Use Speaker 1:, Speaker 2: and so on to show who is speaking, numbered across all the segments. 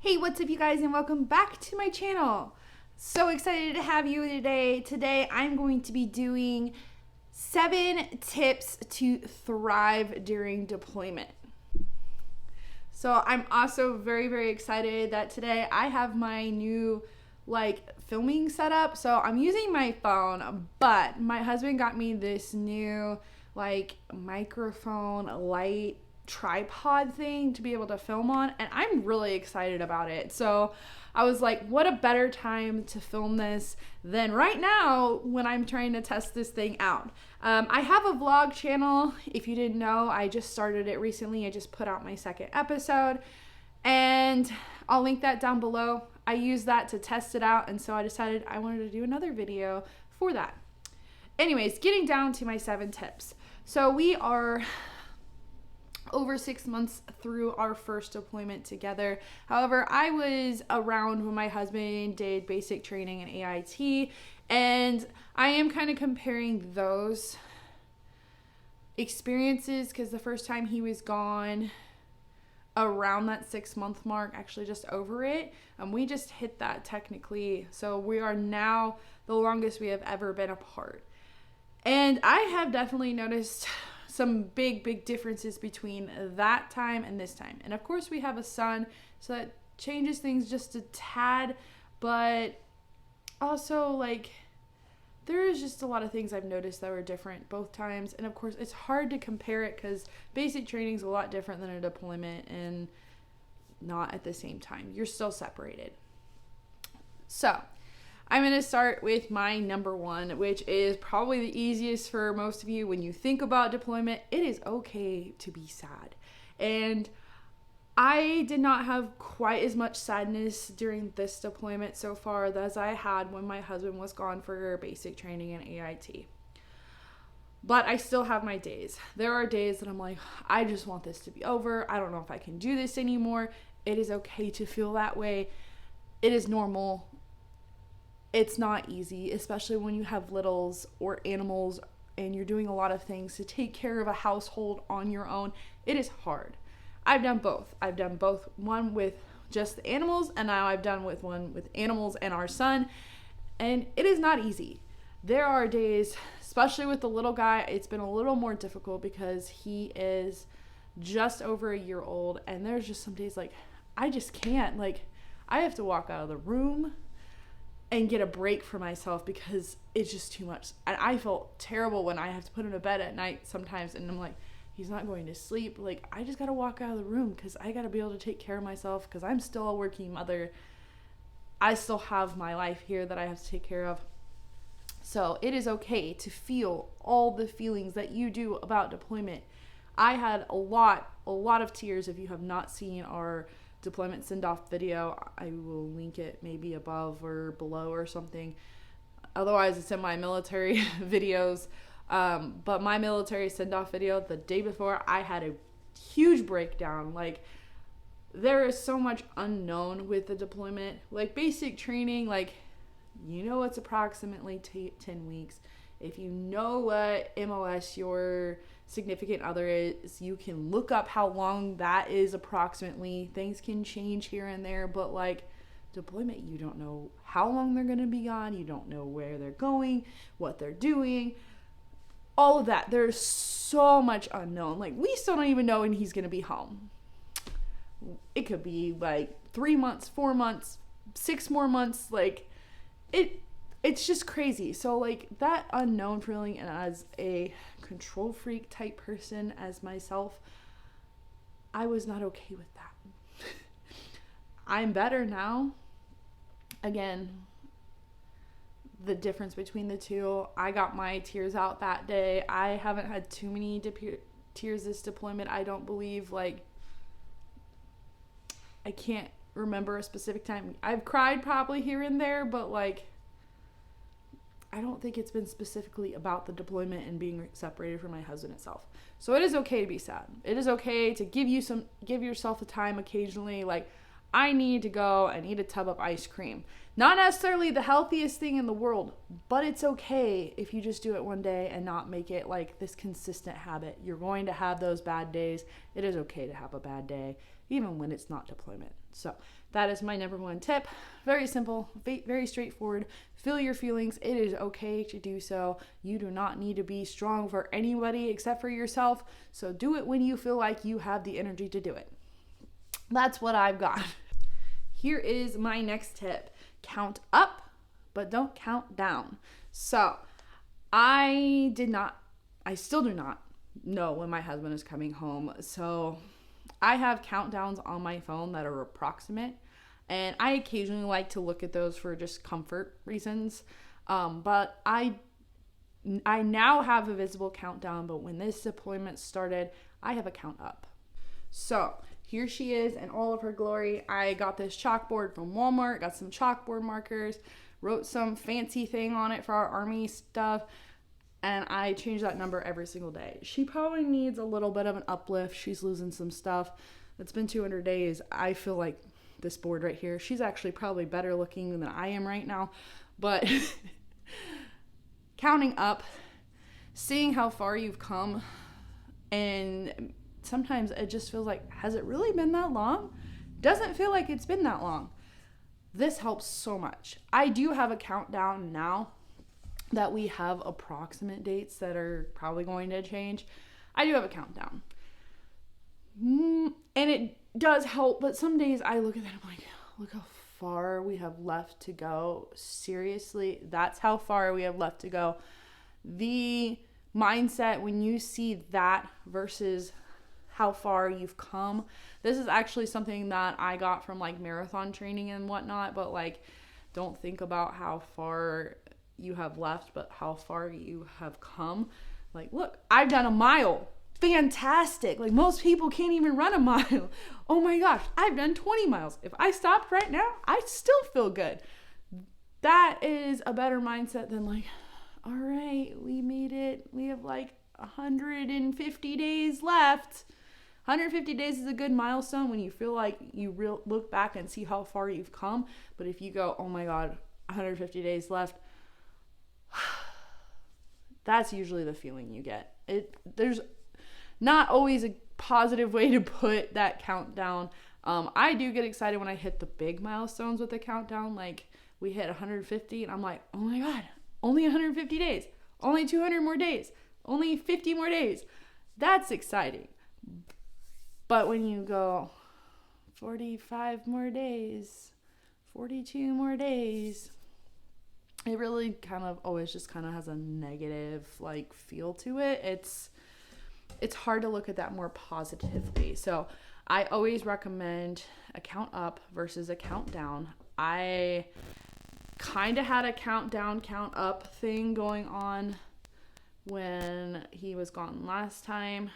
Speaker 1: Hey, what's up you guys, and welcome back to my channel. So excited to have you today. Today I'm going to be doing 7 tips to thrive during deployment. So I'm also very excited that today I have my new filming setup. So I'm using my phone, but my husband got me this new microphone light tripod thing to be able to film on, and I'm really excited about it. So I was like, what a better time to film this than right now when I'm trying to test this thing out. I have a vlog channel. If you didn't know, I just started it recently. I just put out my 2nd episode, and I'll link that down below. I used that to test it out, and so I decided I wanted to do another video for that. Anyways, getting down to my 7 tips. So we are over 6 months through our first deployment together. However, I was around when my husband did basic training in AIT, and I am kind of comparing those experiences because the first time he was gone around that 6-month mark, actually just over it, and we just hit that technically. So we are now the longest we have ever been apart. And I have definitely noticed some big differences between that time and this time. And of course we have a son, so that changes things just a tad, but also there is just a lot of things I've noticed that were different both times. And of course it's hard to compare it because basic training is a lot different than a deployment, and not at the same time. You're still separated. So I'm going to start with my number 1, which is probably the easiest for most of you. When you think about deployment, it is okay to be sad. And I did not have quite as much sadness during this deployment so far as I had when my husband was gone for basic training in AIT. But I still have my days. There are days that I'm like, I just want this to be over. I don't know if I can do this anymore. It is okay to feel that way. It is normal. It's not easy, especially when you have littles or animals and you're doing a lot of things to take care of a household on your own. It is hard. I've done both. I've done both, one with just the animals, and now I've done one with animals and our son, and it is not easy. There are days, especially with the little guy, it's been a little more difficult because he is just over a year old, and there's just some days I just can't. I have to walk out of the room and get a break for myself because it's just too much. And I felt terrible when I have to put him to bed at night sometimes, and I'm like, he's not going to sleep. I just got to walk out of the room because I got to be able to take care of myself because I'm still a working mother. I still have my life here that I have to take care of. So it is okay to feel all the feelings that you do about deployment. I had a lot of tears. If you have not seen our deployment send-off video, I will link it maybe above or below or something. Otherwise, it's in my military videos. But my military send-off video, the day before, I had a huge breakdown. There is so much unknown with the deployment. Basic training, it's approximately 10 weeks. If you know what MOS your significant other is, you can look up how long that is approximately. Things can change here and there, but deployment, you don't know how long they're going to be gone. You don't know where they're going, what they're doing, all of that. There's so much unknown. We still don't even know when he's going to be home. It could be 3 months, 4 months, 6 more months. It's just crazy. So that unknown feeling, and as a control freak type person as myself, I was not okay with that. I'm better now. Again, the difference between the two, I got my tears out that day. I haven't had too many tears this deployment. I don't believe, I can't remember a specific time. I've cried probably here and there, but I don't think it's been specifically about the deployment and being separated from my husband itself. So it is okay to be sad. It is okay to give yourself a time occasionally. I need to go and eat a tub of ice cream. Not necessarily the healthiest thing in the world, but it's okay if you just do it one day and not make it like this consistent habit. You're going to have those bad days. It is okay to have a bad day, even when it's not deployment. So that is my number one tip. Very simple, very straightforward. Feel your feelings. It is okay to do so. You do not need to be strong for anybody except for yourself. So do it when you feel like you have the energy to do it. That's what I've got. Here is my next tip. Count up, but don't count down. So I still do not know when my husband is coming home. So I have countdowns on my phone that are approximate, and I occasionally like to look at those for just comfort reasons. But I now have a visible countdown, but when this deployment started, I have a count up. So here she is in all of her glory. I got this chalkboard from Walmart, got some chalkboard markers, wrote some fancy thing on it for our Army stuff, and I change that number every single day. She probably needs a little bit of an uplift. She's losing some stuff. It's been 200 days. I feel like this board right here, she's actually probably better looking than I am right now. But counting up, seeing how far you've come, and sometimes it just feels like, has it really been that long? Doesn't feel like it's been that long. This helps so much. I do have a countdown now that we have approximate dates that are probably going to change. I do have a countdown. And it does help, but some days I look at that and I'm like, look how far we have left to go. Seriously, that's how far we have left to go. The mindset when you see that versus how far you've come. This is actually something that I got from like marathon training and whatnot, but like don't think about how far you have left, but how far you have come. Like, look, I've done a mile. Fantastic. Like most people can't even run a mile. Oh my gosh, I've done 20 miles. If I stopped right now, I still feel good. That is a better mindset than like, all right, we made it. We have like 150 days left. 150 days is a good milestone when you feel like you look back and see how far you've come. But if you go, oh my God, 150 days left, that's usually the feeling you get. There's not always a positive way to put that countdown. I do get excited when I hit the big milestones with the countdown. Like we hit 150 and I'm like, oh my God, only 150 days, only 200 more days, only 50 more days. That's exciting. But when you go 45 more days, 42 more days, it really kind of always just kind of has a negative like feel to it. It's hard to look at that more positively. So I always recommend a count up versus a count down. I kind of had a countdown, count up thing going on when he was gone last time.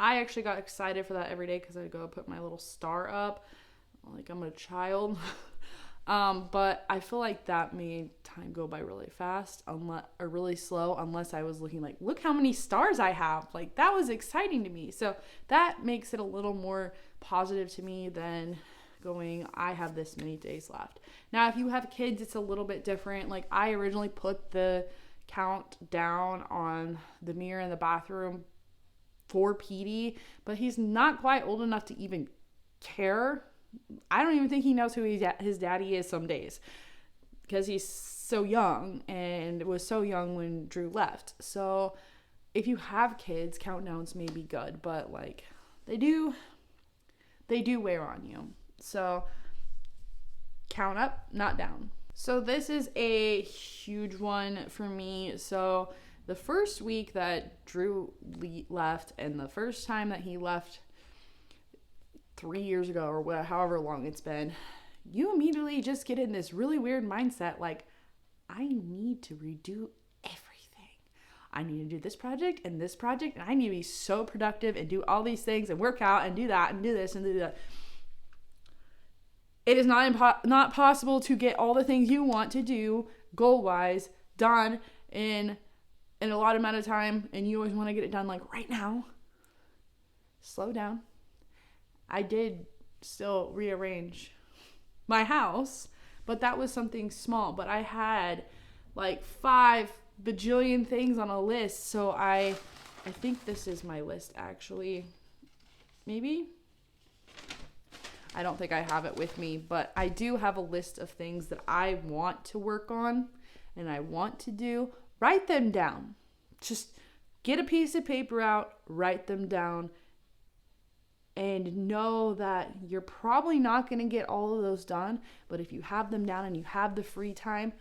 Speaker 1: I actually got excited for that every day because I'd go put my little star up like I'm a child. But I feel like that made time go by really fast or really slow unless I was looking like, look how many stars I have. Like that was exciting to me. So that makes it a little more positive to me than going, I have this many days left. Now, if you have kids, it's a little bit different. Like I originally put the count down on the mirror in the bathroom for Petey, but he's not quite old enough to even care. I don't even think he knows who his daddy is some days because he's so young and was so young when Drew left. So if you have kids, countdowns may be good, but like they do wear on you. So count up, not down. So this is a huge one for me. So the first week that Drew left and the first time that he left 3 years ago or however long it's been, you immediately just get in this really weird mindset like, I need to redo everything. I need to do this project and I need to be so productive and do all these things and work out and do that and do this and do that. It is not possible to get all the things you want to do goal-wise done in a lot amount of time, and you always want to get it done like right now. Slow down. I did still rearrange my house, but that was something small. But I had like 5 bajillion things on a list, so I think this is my list actually. Maybe? I don't think I have it with me, but I do have a list of things that I want to work on and I want to do. Write them down. Just get a piece of paper out, write them down, and know that you're probably not going to get all of those done, but if you have them down and you have the free time,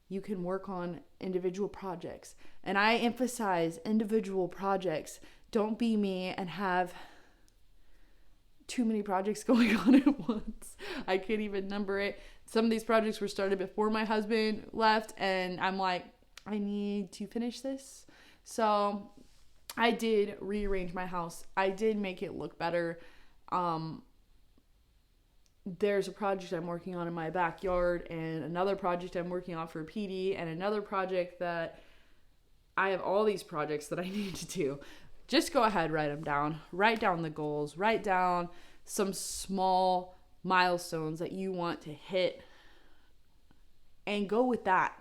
Speaker 1: you can work on individual projects. And I emphasize individual projects. Don't be me and have too many projects going on at once. I can't even number it. Some of these projects were started before my husband left, and I'm like, I need to finish this. So I did rearrange my house. I did make it look better. There's a project I'm working on in my backyard, and another project I'm working on for PD, and another project that I have all these projects that I need to do. Just go ahead, write them down. Write down the goals. Write down some small milestones that you want to hit and go with that.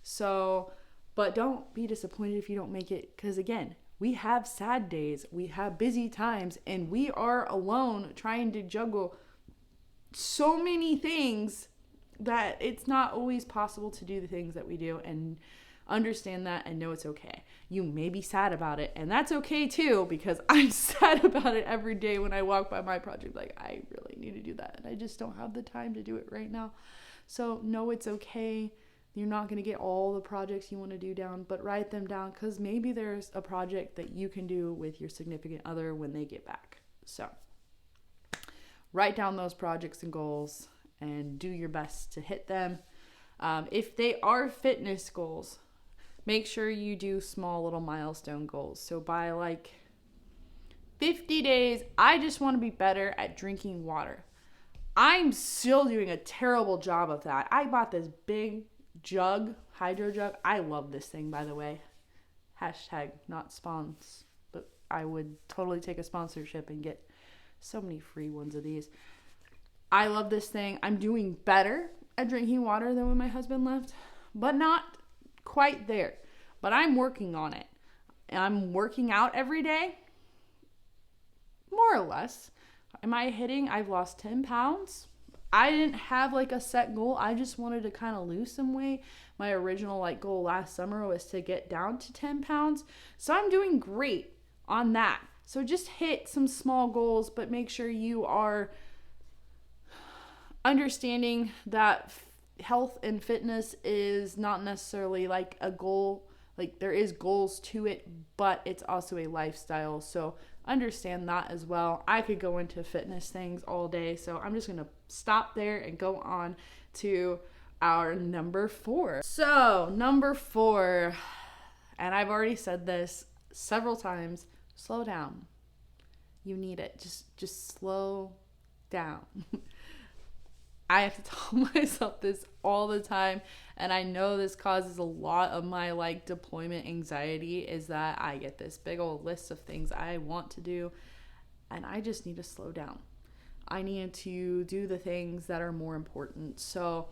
Speaker 1: So, but don't be disappointed if you don't make it, because again, we have sad days, we have busy times, and we are alone trying to juggle so many things that it's not always possible to do the things that we do, and understand that and know it's okay. You may be sad about it, and that's okay too, because I'm sad about it every day when I walk by my project. Like, I really need to do that, and I just don't have the time to do it right now. So know it's okay. You're not going to get all the projects you want to do down, but write them down, because maybe there's a project that you can do with your significant other when they get back. So write down those projects and goals and do your best to hit them. If they are fitness goals, make sure you do small little milestone goals. So by like 50 days, I just want to be better at drinking water. I'm still doing a terrible job of that. I bought this big jug, hydro jug. I love this thing, by the way. Hashtag not spons, but I would totally take a sponsorship and get so many free ones of these. I love this thing. I'm doing better at drinking water than when my husband left, but not quite there. But I'm working on it. I'm working out every day, more or less. Am I hitting? I've lost 10 pounds. I didn't have like a set goal. I just wanted to kind of lose some weight. My original like goal last summer was to get down to 10 pounds. So I'm doing great on that. So just hit some small goals, but make sure you are understanding that health and fitness is not necessarily like a goal. Like, there is goals to it, but it's also a lifestyle. So understand that as well. I could go into fitness things all day, so I'm just going to stop there and go on to our number 4. So number 4, and I've already said this several times, slow down. You need it. Just slow down. I have to tell myself this all the time, and I know this causes a lot of my like deployment anxiety, is that I get this big old list of things I want to do, and I just need to slow down. I need to do the things that are more important. So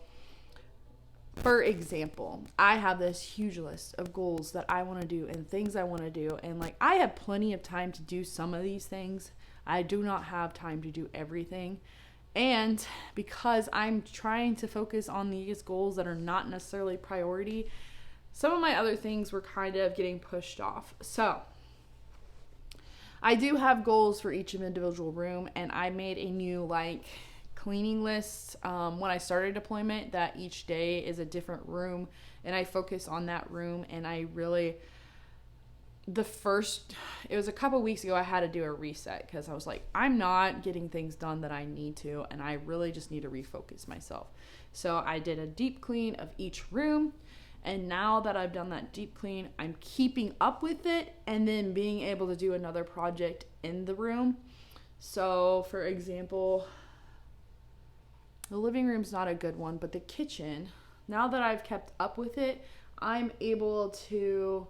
Speaker 1: for example, I have this huge list of goals that I want to do and things I want to do, and like I have plenty of time to do some of these things. I do not have time to do everything. And because I'm trying to focus on these goals that are not necessarily priority, some of my other things were kind of getting pushed off. So I do have goals for each individual room, and I made a new like cleaning list when I started deployment, that each day is a different room, and I focus on that room. And I really, it was a couple weeks ago, I had to do a reset because I was like, I'm not getting things done that I need to, and I really just need to refocus myself. So I did a deep clean of each room, and now that I've done that deep clean, I'm keeping up with it and then being able to do another project in the room. So for example, the living room's not a good one, but the kitchen, now that I've kept up with it, I'm able to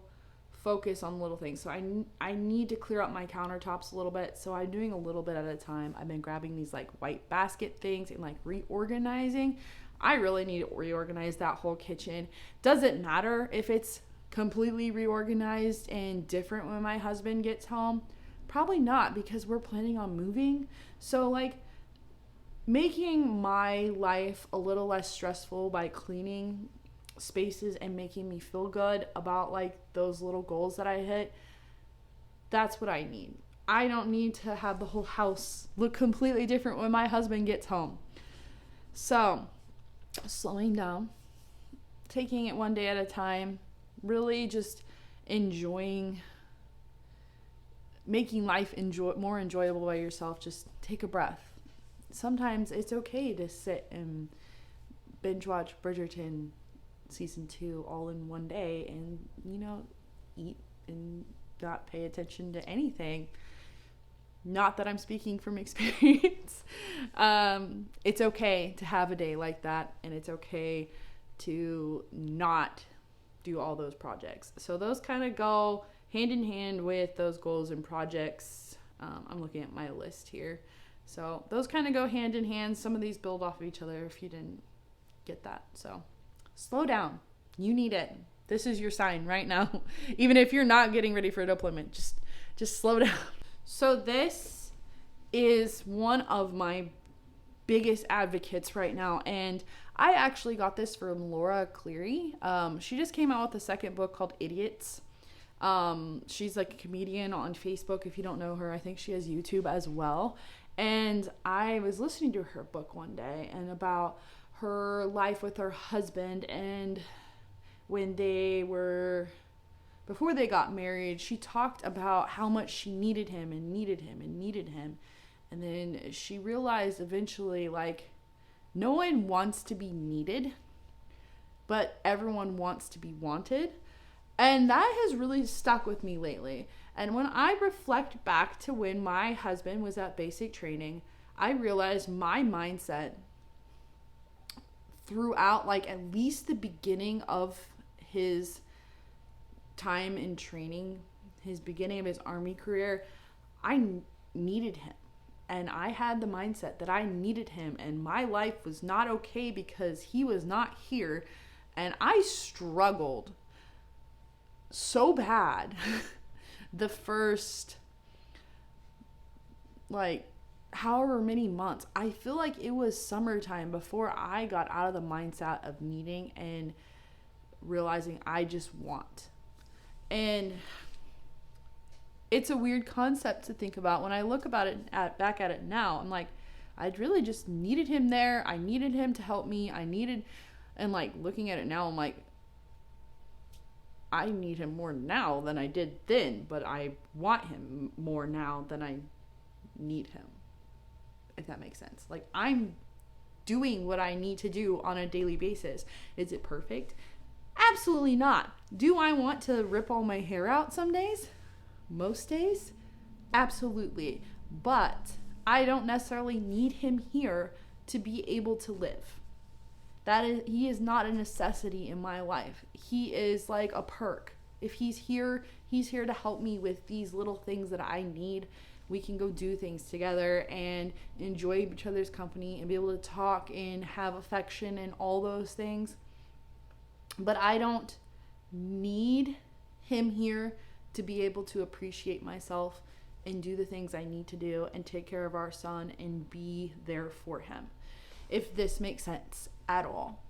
Speaker 1: focus on little things. So I need to clear up my countertops a little bit. So I'm doing a little bit at a time. I've been grabbing these like white basket things and like reorganizing. I really need to reorganize that whole kitchen. Doesn't matter if it's completely reorganized and different when my husband gets home. Probably not, because we're planning on moving. So like making my life a little less stressful by cleaning spaces and making me feel good about like those little goals that I hit, that's what I need. I don't need to have the whole house look completely different when my husband gets home. So slowing down, taking it one day at a time, really just enjoying, making life more enjoyable by yourself. Just take a breath. Sometimes it's okay to sit and binge watch Bridgerton season 2 all in one day and, you know, eat and not pay attention to anything. Not that I'm speaking from experience. It's okay to have a day like that, and it's okay to not do all those projects. So those kind of go hand in hand with those goals and projects. I'm looking at my list here. So those kind of go hand in hand. Some of these build off of each other if you didn't get that. So slow down. You need it. This is your sign right now. Even if you're not getting ready for a deployment, just slow down. So this is one of my biggest advocates right now, and I actually got this from Laura Cleary. She just came out with a second book called Idiots. She's like a comedian on Facebook. If you don't know her, I think she has YouTube as well. And I was listening to her book one day and about her life with her husband, and when they were, before they got married, she talked about how much she needed him and needed him and needed him. And then she realized eventually, like, no one wants to be needed, but everyone wants to be wanted. And that has really stuck with me lately. And when I reflect back to when my husband was at basic training, I realized my mindset throughout, like, at least the beginning of his time in training, his beginning of his Army career, I needed him. And I had the mindset that I needed him, and my life was not okay because he was not here. And I struggled so bad the first, like, however many months. I feel like it was summertime before I got out of the mindset of needing and realizing I just want. And it's a weird concept to think about. When I look about it back at it now, I'm like, I really just needed him there. I needed him to help me. And like looking at it now, I'm like, I need him more now than I did then, but I want him more now than I need him. If that makes sense. Like, I'm doing what I need to do on a daily basis. Is it perfect? Absolutely not. Do I want to rip all my hair out some days? Most days? Absolutely. But I don't necessarily need him here to be able to live. He is not a necessity in my life. He is like a perk. If he's here to help me with these little things that I need. We can go do things together and enjoy each other's company and be able to talk and have affection and all those things. But I don't need him here to be able to appreciate myself and do the things I need to do and take care of our son and be there for him. If this makes sense at all.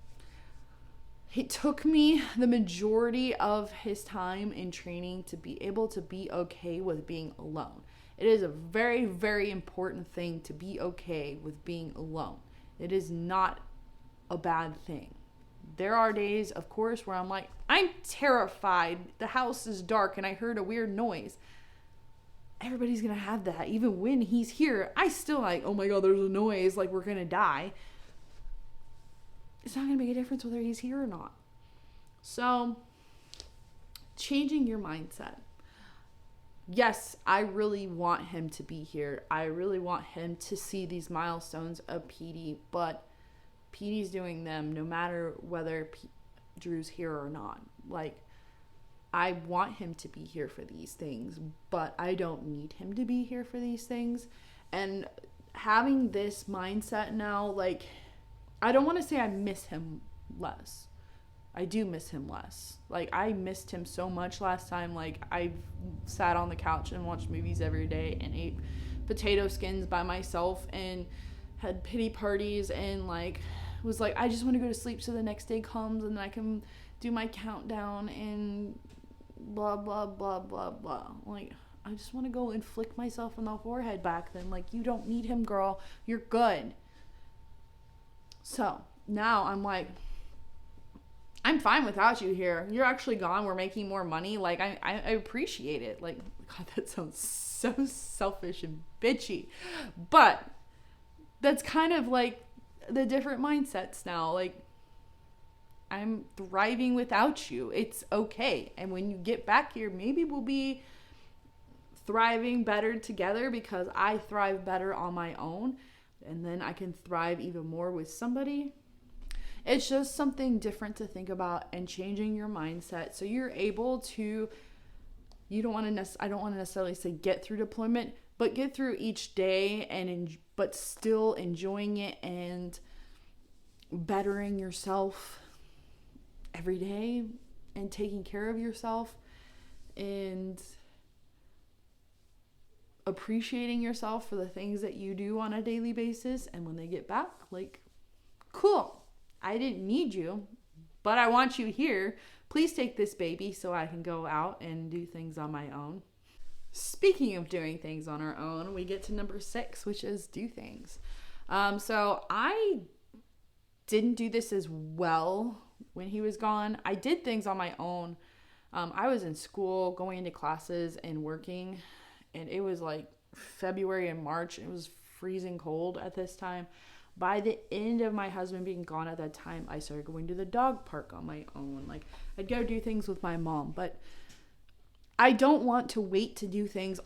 Speaker 1: It took me the majority of his time in training to be able to be okay with being alone. It is a very, very important thing to be okay with being alone. It is not a bad thing. There are days, of course, where I'm like, I'm terrified. The house is dark and I heard a weird noise. Everybody's going to have that. Even when he's here, I still like, oh my God, there's a noise. Like, we're going to die. It's not going to make a difference whether he's here or not. So, changing your mindset. Yes, I really want him to be here. I really want him to see these milestones of PD, but PD's doing them no matter whether Drew's here or not. Like, I want him to be here for these things, but I don't need him to be here for these things. And having this mindset now, like, I don't want to say I miss him less. I do miss him less. Like, I missed him so much last time. Like, I sat on the couch and watched movies every day and ate potato skins by myself and had pity parties and, like, was like, I just want to go to sleep so the next day comes and I can do my countdown and blah, blah, blah, blah, blah. Like, I just want to go and flick myself on the forehead back then. Like, you don't need him, girl. You're good. So, now I'm like, I'm fine without you here. You're actually gone. We're making more money. Like, I appreciate it. Like, God, that sounds so selfish and bitchy. But that's kind of like the different mindsets now. Like, I'm thriving without you. It's okay. And when you get back here, maybe we'll be thriving better together because I thrive better on my own. And then I can thrive even more with somebody. It's just something different to think about and changing your mindset so you're able to, I don't want to necessarily say get through deployment, but get through each day but still enjoying it and bettering yourself every day and taking care of yourself and appreciating yourself for the things that you do on a daily basis. And when they get back, like, cool. I didn't need you, but I want you here. Please take this baby so I can go out and do things on my own. Speaking of doing things on our own, we get to number 6, which is do things. So I didn't do this as well when he was gone. I did things on my own. I was in school, going into classes and working, and it was like February and March. It was freezing cold at this time. By the end of my husband being gone at that time, I started going to the dog park on my own. Like, I'd go do things with my mom, but I don't want to wait to do things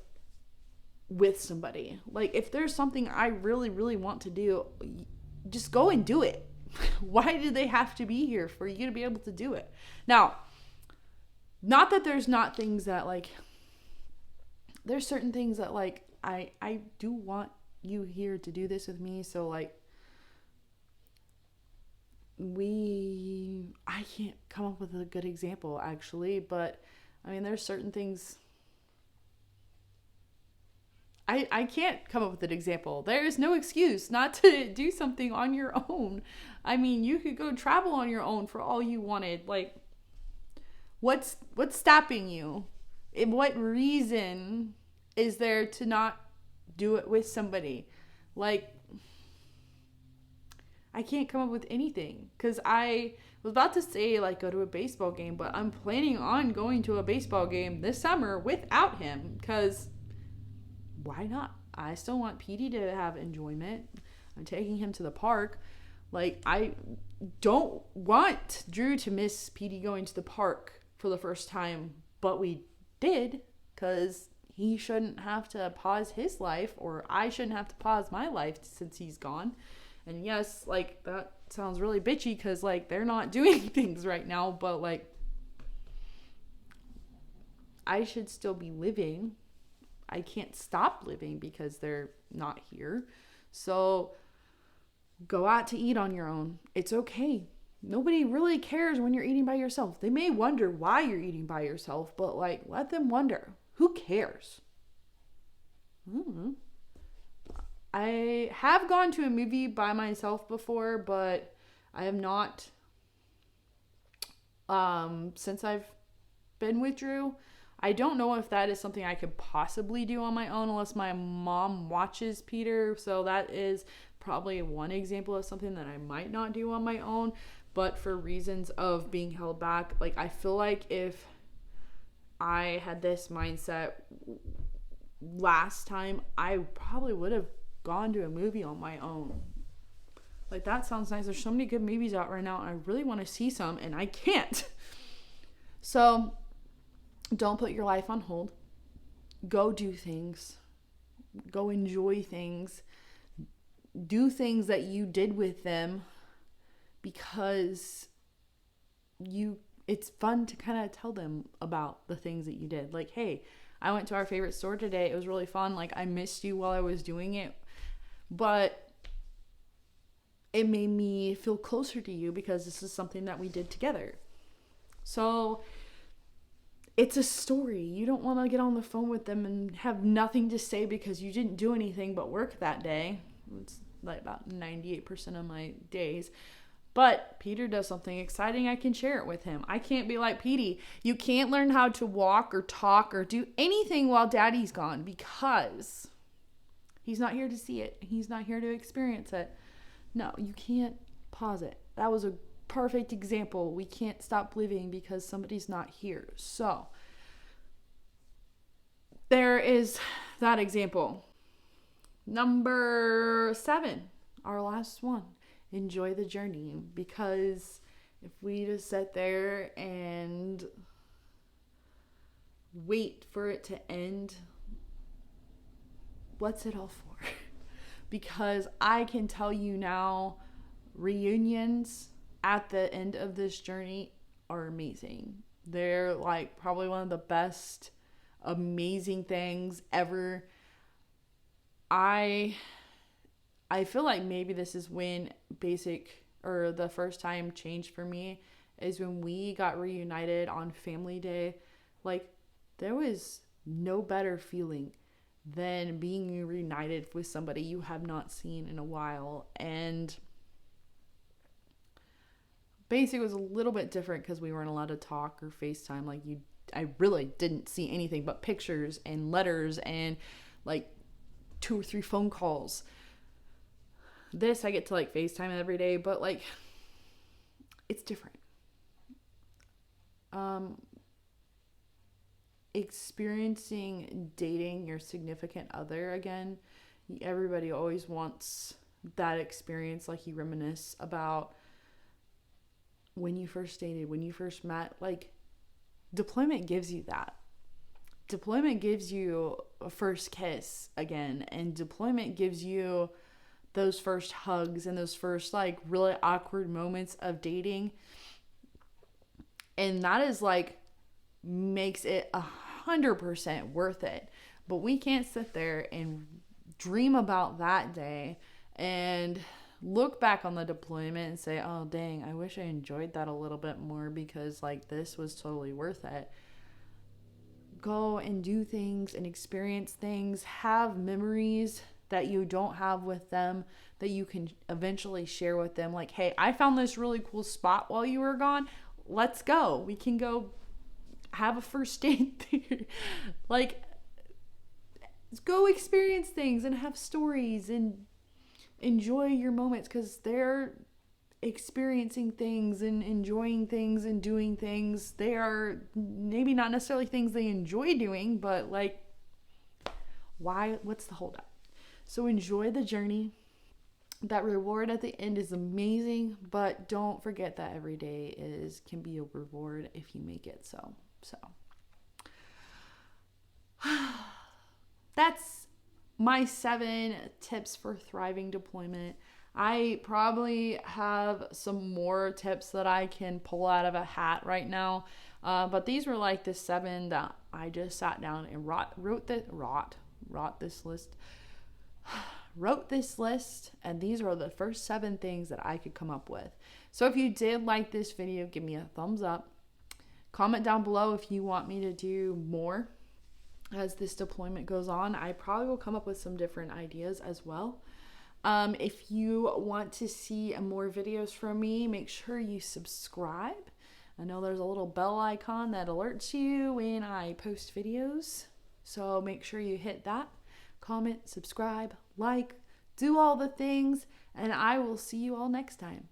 Speaker 1: with somebody. Like, if there's something I really, really want to do, just go and do it. Why do they have to be here for you to be able to do it? Now, not that there's not things that, like, there's certain things that, like, I do want you here to do this with me. So, like, I can't come up with a good example, actually, but I mean, there's certain things I can't come up with an example. There is no excuse not to do something on your own. I mean, you could go travel on your own for all you wanted. Like, what's stopping you? What reason is there to not do it with somebody? Like, I can't come up with anything because I was about to say, like, go to a baseball game, but I'm planning on going to a baseball game this summer without him because why not? I still want Petey to have enjoyment. I'm taking him to the park. Like, I don't want Drew to miss Petey going to the park for the first time, but we did because he shouldn't have to pause his life, or I shouldn't have to pause my life since he's gone. And yes, like, that sounds really bitchy because, like, they're not doing things right now, but, like, I should still be living. I can't stop living because they're not here. So go out to eat on your own. It's okay. Nobody really cares when you're eating by yourself. They may wonder why you're eating by yourself, but, like, let them wonder. Who cares? Mm-hmm. I have gone to a movie by myself before, but I have not since I've been with Drew. I don't know if that is something I could possibly do on my own unless my mom watches Peter. So that is probably one example of something that I might not do on my own. But for reasons of being held back, like, I feel like if I had this mindset last time, I probably would have gone to a movie on my own. Like, that sounds nice. There's so many good movies out right now, and I really want to see some, and I can't. So don't put your life on hold. Go do things. Go enjoy things. Do things that you did with them because you it's fun to kind of tell them about the things that you did. Like, hey, I went to our favorite store today. It was really fun. Like, I missed you while I was doing it, but it made me feel closer to you because this is something that we did together. So it's a story. You don't want to get on the phone with them and have nothing to say because you didn't do anything but work that day. It's like about 98% of my days. But Peter does something exciting, I can share it with him. I can't be like, Petey, you can't learn how to walk or talk or do anything while Daddy's gone because he's not here to see it. He's not here to experience it. No, you can't pause it. That was a perfect example. We can't stop living because somebody's not here. So there is that example. Number 7, our last one. Enjoy the journey, because if we just sit there and wait for it to end, what's it all for? Because I can tell you now, reunions at the end of this journey are amazing. They're like probably one of the best, amazing things ever. I feel like maybe this is when the first time changed for me is when we got reunited on Family Day. Like, there was no better feeling than being reunited with somebody you have not seen in a while. And basically it was a little bit different because we weren't allowed to talk or FaceTime. Like, I really didn't see anything but pictures and letters and like 2 or 3 phone calls. This, I get to like FaceTime every day, but like, it's different. Experiencing dating your significant other again, everybody always wants that experience. Like, you reminisce about when you first dated, when you first met. Like, deployment gives you that. Deployment gives you a first kiss again, and deployment gives you those first hugs and those first like really awkward moments of dating. And that is like makes it 100% worth it. But we can't sit there and dream about that day and look back on the deployment and say, oh dang, I wish I enjoyed that a little bit more because like this was totally worth it. Go and do things and experience things, have memories that you don't have with them that you can eventually share with them. Like, hey, I found this really cool spot while you were gone. Let's go. We can go have a first date there. Like, go experience things and have stories and enjoy your moments, because they're experiencing things and enjoying things and doing things. They are maybe not necessarily things they enjoy doing, but like, what's the holdup? So enjoy the journey. That reward at the end is amazing, but don't forget that every day can be a reward if you make it so. That's my 7 tips for thriving deployment. I probably have some more tips that I can pull out of a hat right now, but these were like the 7 that I just sat down and wrote this list, and these are the first 7 things that I could come up with. So if you did like this video, give me a thumbs up. Comment down below if you want me to do more as this deployment goes on. I probably will come up with some different ideas as well. If you want to see more videos from me, make sure you subscribe. I know there's a little bell icon that alerts you when I post videos, so make sure you hit that. Comment, subscribe, like, do all the things, and I will see you all next time.